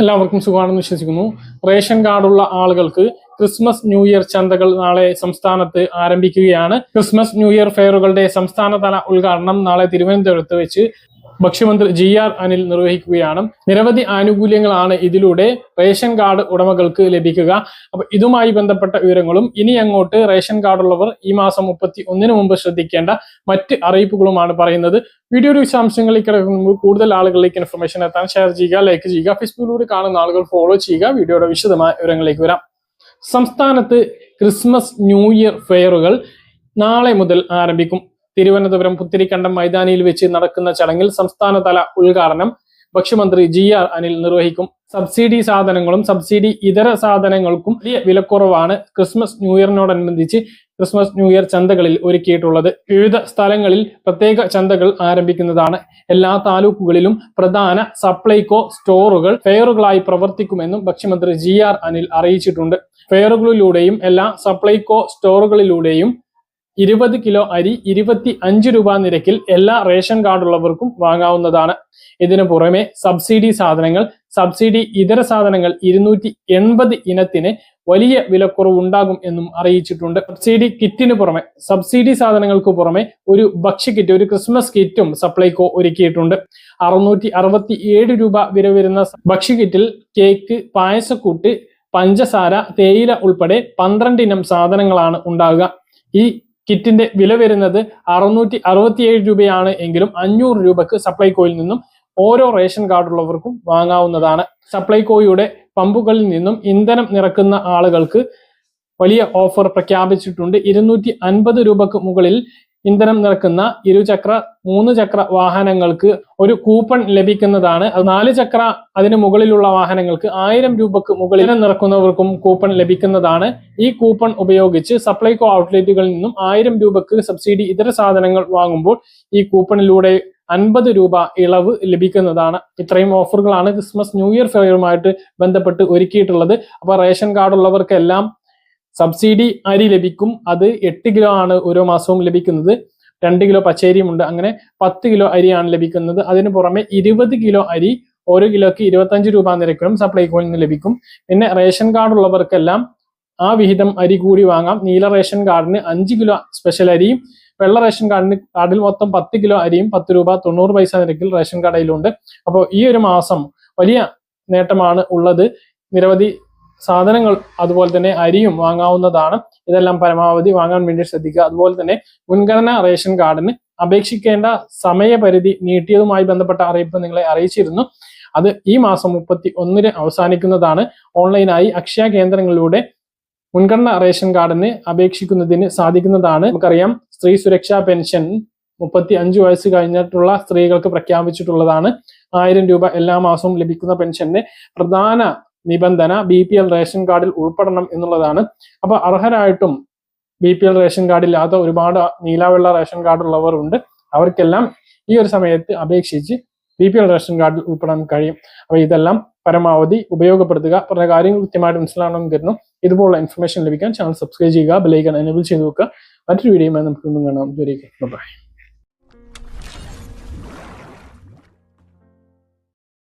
എല്ലാവർക്കും സുഖമാണെന്ന് വിശ്വസിക്കുന്നു. റേഷൻ കാർഡുള്ള ആളുകൾക്ക് ക്രിസ്മസ് ന്യൂ ഇയർ ചന്തകൾ നാളെ സംസ്ഥാനത്ത് ആരംഭിക്കുകയാണ്. ക്രിസ്മസ് ന്യൂ ഇയർ ഫെയറുകളുടെ സംസ്ഥാനതല ഉദ്ഘാടനം നാളെ തിരുവനന്തപുരത്ത് വെച്ച് ഭക്ഷ്യമന്ത്രി GR അനിൽ നിർവഹിക്കുകയാണ്. നിരവധി ആനുകൂല്യങ്ങളാണ് ഇതിലൂടെ റേഷൻ കാർഡ് ഉടമകൾക്ക് ലഭിക്കുക. അപ്പൊ ഇതുമായി ബന്ധപ്പെട്ട വിവരങ്ങളും ഇനി അങ്ങോട്ട് റേഷൻ കാർഡുള്ളവർ ഈ മാസം 31 മുമ്പ് ശ്രദ്ധിക്കേണ്ട മറ്റ് അറിയിപ്പുകളുമാണ് പറയുന്നത്. വീഡിയോയുടെ വിശദാംശങ്ങളിലേക്ക് കിടക്കുമ്പോൾ കൂടുതൽ ആളുകളിലേക്ക് ഇൻഫർമേഷൻ എത്താൻ ഷെയർ ചെയ്യുക, ലൈക്ക് ചെയ്യുക, ഫേസ്ബുക്കിലൂടെ കാണുന്ന ആളുകൾ ഫോളോ ചെയ്യുക. വീഡിയോയുടെ വിശദമായ വിവരങ്ങളിലേക്ക് വരാം. സംസ്ഥാനത്ത് ക്രിസ്മസ് ന്യൂ ഇയർ ഫെയറുകൾ നാളെ മുതൽ ആരംഭിക്കും. തിരുവനന്തപുരം പുത്തിരിക്കണ്ടം മൈതാനിയിൽ വെച്ച് നടക്കുന്ന ചടങ്ങിൽ സംസ്ഥാനതല ഉദ്ഘാടനം ഭക്ഷ്യമന്ത്രി GR അനിൽ നിർവഹിക്കും. സബ്സിഡി സാധനങ്ങളും സബ്സിഡി ഇതര സാധനങ്ങൾക്കും വലിയ വിലക്കുറവാണ് ക്രിസ്മസ് ന്യൂ ഇയറിനോടനുബന്ധിച്ച് ക്രിസ്മസ് ന്യൂ ഇയർ ചന്തകളിൽ ഒരുക്കിയിട്ടുള്ളത്. വിവിധ സ്ഥലങ്ങളിൽ പ്രത്യേക ചന്തകൾ ആരംഭിക്കുന്നതാണ്. എല്ലാ താലൂക്കുകളിലും പ്രധാന സപ്ലൈകോ സ്റ്റോറുകൾ ഫെയറുകളായി പ്രവർത്തിക്കുമെന്നും ഭക്ഷ്യമന്ത്രി GR അനിൽ അറിയിച്ചിട്ടുണ്ട്. ഫെയറുകളിലൂടെയും എല്ലാ സപ്ലൈകോ സ്റ്റോറുകളിലൂടെയും 20 കിലോ അരി 25 രൂപ നിരക്കിൽ എല്ലാ റേഷൻ കാർഡുള്ളവർക്കും വാങ്ങാവുന്നതാണ്. ഇതിനു പുറമെ സബ്സിഡി സാധനങ്ങൾ, സബ്സിഡി ഇതര സാധനങ്ങൾ 280 ഇനത്തിന് വലിയ വിലക്കുറവുണ്ടാകും എന്നും അറിയിച്ചിട്ടുണ്ട്. സബ്സിഡി കിറ്റിന് പുറമെ സബ്സിഡി സാധനങ്ങൾക്ക് പുറമെ ഒരു ഭക്ഷ്യ കിറ്റ്, ഒരു ക്രിസ്മസ് കിറ്റും സപ്ലൈകോ ഒരുക്കിയിട്ടുണ്ട്. 667 രൂപ വില വരുന്ന ഭക്ഷ്യ കിറ്റിൽ കേക്ക്, പായസക്കൂട്ട്, പഞ്ചസാര, തേയില ഉൾപ്പെടെ 12 ഇനം സാധനങ്ങളാണ് ഉണ്ടാകുക. ഈ കിറ്റിന്റെ വില വരുന്നത് 667 രൂപയാണ് എങ്കിലും 500 രൂപക്ക് സപ്ലൈകോയിൽ നിന്നും ഓരോ റേഷൻ കാർഡുള്ളവർക്കും വാങ്ങാവുന്നതാണ്. സപ്ലൈകോയുടെ പമ്പുകളിൽ നിന്നും ഇന്ധനം നിറക്കുന്ന ആളുകൾക്ക് വലിയ ഓഫർ പ്രഖ്യാപിച്ചിട്ടുണ്ട്. 250 രൂപക്ക് മുകളിൽ ഇന്ധനം നിറക്കുന്ന 2 ചക്ര 3 ചക്ര വാഹനങ്ങൾക്ക് ഒരു കൂപ്പൺ ലഭിക്കുന്നതാണ്. 4 ചക്ര അതിന് മുകളിലുള്ള വാഹനങ്ങൾക്ക് 1000 രൂപക്ക് മുകളിൽ നിറക്കുന്നവർക്കും കൂപ്പൺ ലഭിക്കുന്നതാണ്. ഈ കൂപ്പൺ ഉപയോഗിച്ച് സപ്ലൈകോ ഔട്ട്ലെറ്റുകളിൽ നിന്നും 1000 രൂപക്ക് സബ്സിഡി ഇതര സാധനങ്ങൾ വാങ്ങുമ്പോൾ ഈ കൂപ്പണിലൂടെ 50 രൂപ ഇളവ് ലഭിക്കുന്നതാണ്. ഇത്രയും ഓഫറുകളാണ് ക്രിസ്മസ് ന്യൂ ഇയർ ഫെയറുമായിട്ട് ബന്ധപ്പെട്ട് ഒരുക്കിയിട്ടുള്ളത്. അപ്പൊ റേഷൻ കാർഡുള്ളവർക്കെല്ലാം സബ്സിഡി അരി ലഭിക്കും. അത് 8 കിലോ ആണ് ഓരോ മാസവും ലഭിക്കുന്നത്. 2 കിലോ പച്ചരിയുമുണ്ട്. അങ്ങനെ 10 കിലോ അരിയാണ് ലഭിക്കുന്നത്. അതിന് പുറമെ 20 കിലോ അരി ഓരോ കിലോയ്ക്ക് 25 രൂപ നിരക്കിലും സപ്ലൈകോയിൽ നിന്ന് ലഭിക്കും. പിന്നെ റേഷൻ കാർഡ് ഉള്ളവർക്കെല്ലാം ആ വിഹിതം അരി കൂടി വാങ്ങാം. നീല റേഷൻ കാർഡിന് 5 കിലോ സ്പെഷ്യൽ അരിയും, വെള്ള റേഷൻ കാർഡിൽ മൊത്തം 10 കിലോ അരിയും 10 രൂപ 90 പൈസ നിരക്കിൽ റേഷൻ കടയിലുണ്ട്. അപ്പോൾ ഈ ഒരു മാസം വലിയ നേട്ടമാണ് ഉള്ളത്. നിരവധി സാധനങ്ങൾ അതുപോലെ തന്നെ അരിയും വാങ്ങാവുന്നതാണ്. ഇതെല്ലാം പരമാവധി വാങ്ങാൻ വേണ്ടി ശ്രദ്ധിക്കുക. അതുപോലെ തന്നെ മുൻഗണന റേഷൻ കാർഡിന് അപേക്ഷിക്കേണ്ട സമയപരിധി നീട്ടിയതുമായി ബന്ധപ്പെട്ട അറിയിപ്പ് നിങ്ങളെ അറിയിച്ചിരുന്നു. അത് ഈ മാസം 31 അവസാനിക്കുന്നതാണ്. ഓൺലൈനായി അക്ഷയ കേന്ദ്രങ്ങളിലൂടെ മുൻഗണന റേഷൻ കാർഡിന് അപേക്ഷിക്കുന്നതിന് സാധിക്കുന്നതാണ്. നമുക്കറിയാം, സ്ത്രീ സുരക്ഷാ പെൻഷൻ 35 വയസ്സ് കഴിഞ്ഞിട്ടുള്ള സ്ത്രീകൾക്ക് പ്രഖ്യാപിച്ചിട്ടുള്ളതാണ്. 1000 രൂപ എല്ലാ മാസവും ലഭിക്കുന്ന പെൻഷന്റെ പ്രധാന നിബന്ധന BPL റേഷൻ കാർഡിൽ ഉൾപ്പെടണം എന്നുള്ളതാണ്. അപ്പൊ അർഹരായിട്ടും BPL റേഷൻ കാർഡില്ലാത്ത ഒരുപാട് നീലവെള്ള റേഷൻ കാർഡുള്ളവർ ഉണ്ട്. അവർക്കെല്ലാം ഈ ഒരു സമയത്ത് അപേക്ഷിച്ച് BPL റേഷൻ കാർഡിൽ ഉൾപ്പെടാൻ കഴിയും. അപ്പൊ ഇതെല്ലാം പരമാവധി ഉപയോഗപ്പെടുത്തുക. പറഞ്ഞ കാര്യങ്ങൾ കൃത്യമായിട്ട് മനസ്സിലാണെന്ന് കരുതുന്നു. ഇതുപോലുള്ള ഇൻഫർമേഷൻ ലഭിക്കാൻ ചാനൽ സബ്സ്ക്രൈബ് ചെയ്യുക, ബെൽ ഐക്കൺ എനേബിൾ ചെയ്ത് വെക്കുക. മറ്റൊരു വീഡിയോയുമായി നമുക്ക് കാണാം. ബൈ.